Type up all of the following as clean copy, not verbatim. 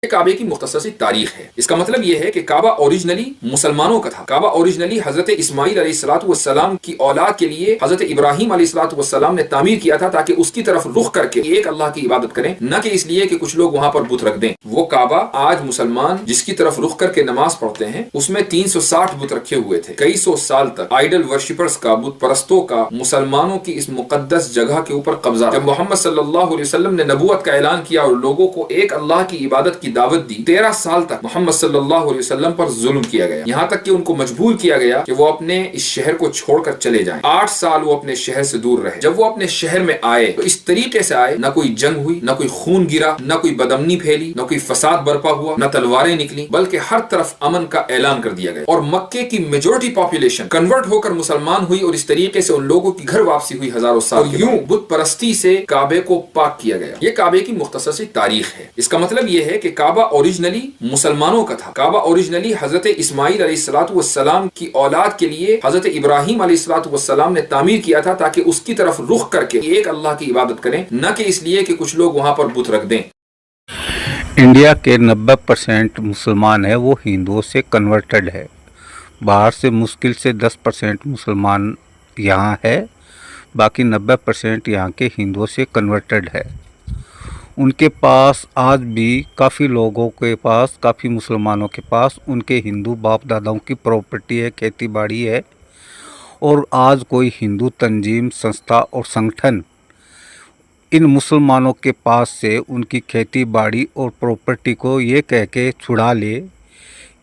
काबे की मुख्तसर सी तारीख है। इसका मतलब यह है कि काबा ओरिजिनली मुसलमानों का था। काबा ओरिजिनली हजरत इस्माइल अलैहिस्सलाम की औलाद के लिए हजरत इब्राहिम अलैहिस्सलाम ने तामीर किया था, ताकि उसकी तरफ रुख करके एक अल्लाह की इबादत करें, न कि इसलिए कि कुछ लोग वहां पर बुत रख दें। वो काबा आज मुसलमान जिसकी तरफ रुख करके नमाज पढ़ते हैं, उसमें 360 बुत रखे हुए थे। कई सौ साल तक आइडल वर्शिपर्स का, बुत परस्तों का मुसलमानों की इस मुकद्दस जगह के ऊपर कब्जा। जब मोहम्मद सल्लल्लाहु अलैहि वसल्लम ने नबूवत का ऐलान किया और लोगों को एक अल्लाह की इबादत की दावत दी, 13 साल तक मोहम्मद सल्लल्लाहु अलैहि वसल्लम पर जुल्म किया गया, यहाँ तक कि उनको मजबूर किया गया कि वो अपने इस शहर को छोड़कर चले जाएं। 8 साल वो अपने शहर से दूर रहे। जब वो अपने शहर में आए तो इस तरीके से आए, न कोई जंग हुई, न कोई खून गिरा, न कोई बदअमनी फैली, न कोई फसाद बर्पा हुआ, न तलवारें निकली, बल्कि हर तरफ अमन का ऐलान कर दिया गया। और मक्के की मेजोरिटी पॉपुलेशन कन्वर्ट होकर मुसलमान हुई और इस तरीके से उन लोगों की घर वापसी हुई हजारों साल। और यूं बुत परस्ती से काबे को पाक किया गया। ये काबे की मुख्तसर सी तारीख है। इसका मतलब यह है कि काबा ओरिजिनली मुसलमानों का था। काबा ओरिजिनली हजरत इस्माइल अलैहिस्सलाम की औलाद के लिए हजरत इब्राहिम अलैहिस्सलाम ने तामीर किया था, ताकि उसकी तरफ रुख करके एक अल्लाह की इबादत करें, न कि इसलिए कि कुछ लोग वहां पर बुत रख दें। इंडिया के 90% मुसलमान है वो हिंदुओं से कन्वर्टेड है। बाहर से मुश्किल से 10% मुसलमान यहाँ है, बाकी 90% यहाँ के हिंदुओं से कन्वर्टेड है। उनके पास आज भी काफ़ी लोगों के पास, काफ़ी मुसलमानों के पास उनके हिंदू बाप दादाओं की प्रॉपर्टी है, खेती बाड़ी है। और आज कोई हिंदू तंजीम, संस्था और संगठन इन मुसलमानों के पास से उनकी खेती बाड़ी और प्रॉपर्टी को ये कह के छुड़ा ले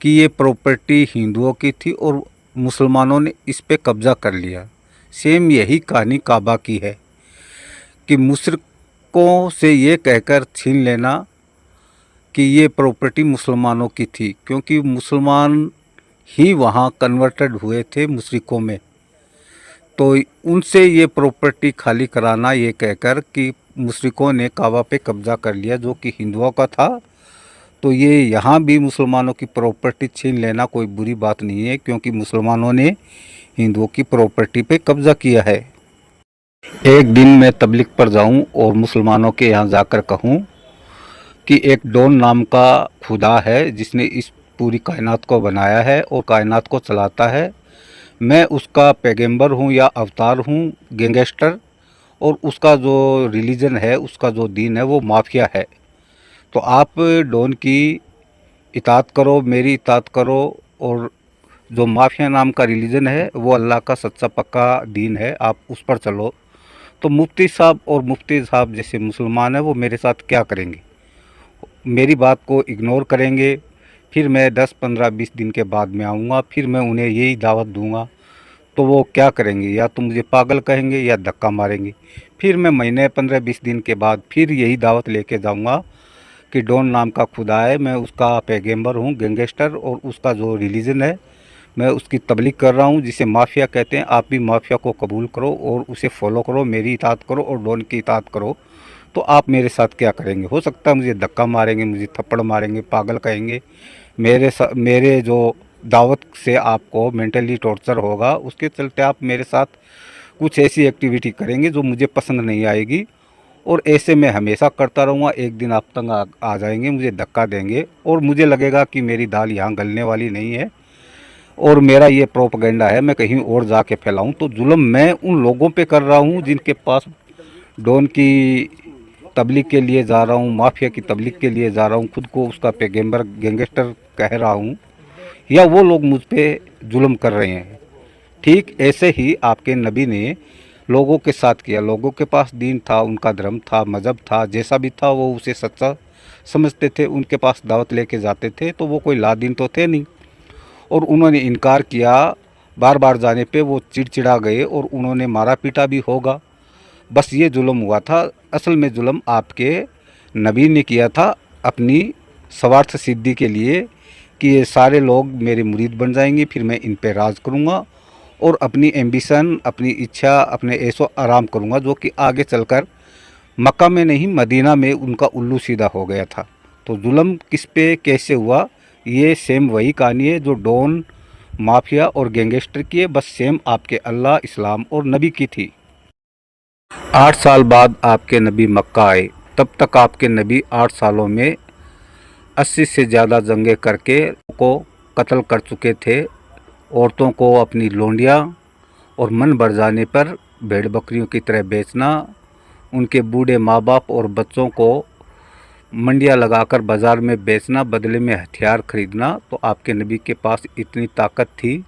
कि ये प्रॉपर्टी हिंदुओं की थी और मुसलमानों ने इस पे कब्ज़ा कर लिया। सेम यही कहानी काबा की है कि मुशरिकों से ये कहकर छीन लेना कि ये प्रॉपर्टी मुसलमानों की थी, क्योंकि मुसलमान ही वहाँ कन्वर्टेड हुए थे मुशरिकों में। तो उनसे ये प्रॉपर्टी खाली कराना ये कहकर कि मुशरिकों ने काबा पे कब्ज़ा कर लिया जो कि हिंदुओं का था। तो ये यहाँ भी मुसलमानों की प्रॉपर्टी छीन लेना कोई बुरी बात नहीं है, क्योंकि मुसलमानों ने हिंदुओं की प्रॉपर्टी पे कब्ज़ा किया है। एक दिन मैं तबलीग पर जाऊं और मुसलमानों के यहाँ जाकर कहूं कि एक डॉन नाम का खुदा है जिसने इस पूरी कायनात को बनाया है और कायनात को चलाता है। मैं उसका पैगंबर हूँ या अवतार हूँ, गैंगस्टर, और उसका जो रिलीजन है, उसका जो दीन है वो माफिया है। तो आप डॉन की इताअत करो, मेरी इताअत करो, और जो माफिया नाम का रिलीजन है वो अल्लाह का सच्चा पक्का दीन है, आप उस पर चलो। तो मुफ्ती साहब और मुफ्ती साहब जैसे मुसलमान हैं वो मेरे साथ क्या करेंगे? मेरी बात को इग्नोर करेंगे। फिर मैं 10, 15, 20 दिन के बाद में आऊँगा, फिर मैं उन्हें यही दावत दूँगा। तो वो क्या करेंगे? या तो मुझे पागल कहेंगे या धक्का मारेंगे। फिर मैं महीने 15, 20 दिन के बाद फिर यही दावत लेके जाऊँगा कि डॉन नाम का खुदा है, मैं उसका पैगंबर हूँ, गैंगस्टर, और उसका जो रिलीजन है मैं उसकी तबलीग कर रहा हूँ, जिसे माफिया कहते हैं। आप भी माफिया को कबूल करो और उसे फॉलो करो, मेरी इताअत करो और डॉन की इताअत करो। तो आप मेरे साथ क्या करेंगे? हो सकता है मुझे धक्का मारेंगे, मुझे थप्पड़ मारेंगे, पागल कहेंगे। मेरे जो दावत से आपको मेंटली टॉर्चर होगा, उसके चलते आप मेरे साथ कुछ ऐसी एक्टिविटी करेंगे जो मुझे पसंद नहीं आएगी। और ऐसे मैं हमेशा करता रहूँगा। एक दिन आप तंग आ जाएंगे, मुझे धक्का देंगे और मुझे लगेगा कि मेरी दाल यहाँ गलने वाली नहीं है और मेरा ये प्रोपेगेंडा है, मैं कहीं और जाके फैलाऊं। तो जुल्म मैं उन लोगों पे कर रहा हूँ जिनके पास डॉन की तबलीग के लिए जा रहा हूँ, माफिया की तबलीग के लिए जा रहा हूँ, खुद को उसका पैगंबर, गैंगस्टर कह रहा हूँ, या वो लोग मुझ पे जुल्म कर रहे हैं। ठीक ऐसे ही आपके नबी ने लोगों के साथ किया। लोगों के पास दीन था, उनका धर्म था, मज़हब था, जैसा भी था वो उसे सच्चा समझते थे, उनके पास दावत लेके जाते थे। तो वो कोई लादीन तो थे नहीं, और उन्होंने इनकार किया। बार बार जाने पे वो चिड़चिड़ा गए और उन्होंने मारा पीटा भी होगा। बस ये जुल्म हुआ था। असल में जुल्म आपके नबी ने किया था अपनी स्वार्थ सिद्धि के लिए कि ये सारे लोग मेरे मुरीद बन जाएंगे, फिर मैं इन पे राज करूँगा और अपनी एम्बिशन, अपनी इच्छा, अपने ऐशो आराम करूँगा, जो कि आगे चलकर मक्का में नहीं मदीना में उनका उल्लू सीधा हो गया था। तो जुल्म किस पे कैसे हुआ, ये सेम वही कहानी है जो डॉन, माफिया और गैंगस्टर की है, बस सेम आपके अल्लाह, इस्लाम और नबी की थी। 8 साल बाद आपके नबी मक्का आए। तब तक आपके नबी 8 सालों में 80 से ज़्यादा जंगें करके को कत्ल कर चुके थे। औरतों को अपनी लोंडियाँ और मन भर जाने पर भेड़ बकरियों की तरह बेचना, उनके बूढ़े माँ बाप और बच्चों को मंडियाँ लगाकर बाज़ार में बेचना, बदले में हथियार खरीदना। तो आपके नबी के पास इतनी ताकत थी,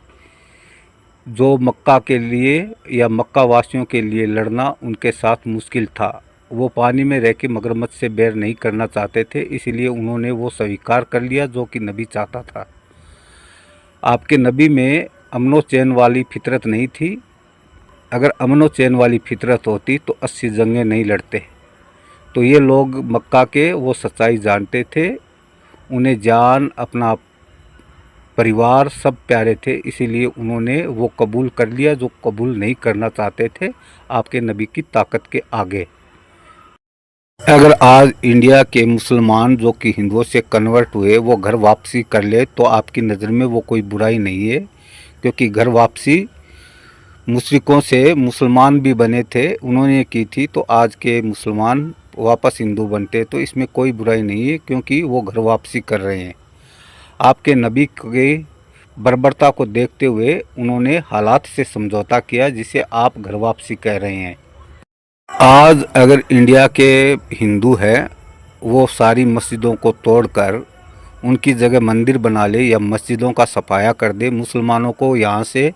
जो मक्का के लिए या मक्का वासियों के लिए लड़ना उनके साथ मुश्किल था। वो पानी में रह के मगरमच्छ से बैर नहीं करना चाहते थे, इसीलिए उन्होंने वो स्वीकार कर लिया जो कि नबी चाहता था। आपके नबी में अमनो चैन वाली फितरत नहीं थी। अगर अमनो चैन वाली फितरत होती तो 80 जंगें नहीं लड़ते। तो ये लोग मक्का के वो सच्चाई जानते थे, उन्हें जान, अपना परिवार सब प्यारे थे, इसीलिए उन्होंने वो कबूल कर लिया जो कबूल नहीं करना चाहते थे आपके नबी की ताकत के आगे। अगर आज इंडिया के मुसलमान जो कि हिंदुओं से कन्वर्ट हुए वो घर वापसी कर ले तो आपकी नज़र में वो कोई बुराई नहीं है, क्योंकि घर वापसी मुशरिकों से मुसलमान भी बने थे, उन्होंने की थी। तो आज के मुसलमान वापस हिंदू बनते तो इसमें कोई बुराई नहीं है, क्योंकि वो घर वापसी कर रहे हैं। आपके नबी के बर्बरता को देखते हुए उन्होंने हालात से समझौता किया, जिसे आप घर वापसी कह रहे हैं। आज अगर इंडिया के हिंदू हैं वो सारी मस्जिदों को तोड़कर उनकी जगह मंदिर बना ले या मस्जिदों का सफाया कर दे, मुसलमानों को यहाँ से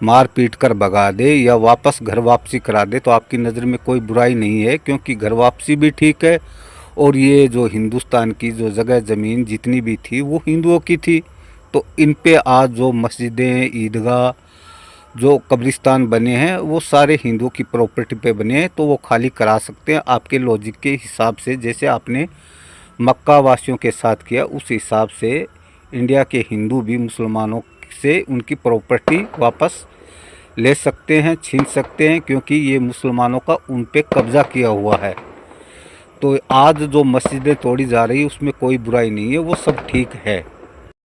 मार पीट कर भगा दे या वापस घर वापसी करा दे, तो आपकी नज़र में कोई बुराई नहीं है, क्योंकि घर वापसी भी ठीक है। और ये जो हिंदुस्तान की जो जगह ज़मीन जितनी भी थी वो हिंदुओं की थी। तो इन पे आज जो मस्जिदें, ईदगाह, जो कब्रिस्तान बने हैं वो सारे हिंदुओं की प्रॉपर्टी पे बने हैं, तो वो खाली करा सकते हैं आपके लॉजिक के हिसाब से। जैसे आपने मक्का वासियों के साथ किया, उस हिसाब से इंडिया के हिंदू भी मुसलमानों से उनकी प्रॉपर्टी वापस ले सकते हैं, छीन सकते हैं, क्योंकि ये मुसलमानों का उन पे कब्ज़ा किया हुआ है। तो आज जो मस्जिदें तोड़ी जा रही है उसमें कोई बुराई नहीं है, वो सब ठीक है।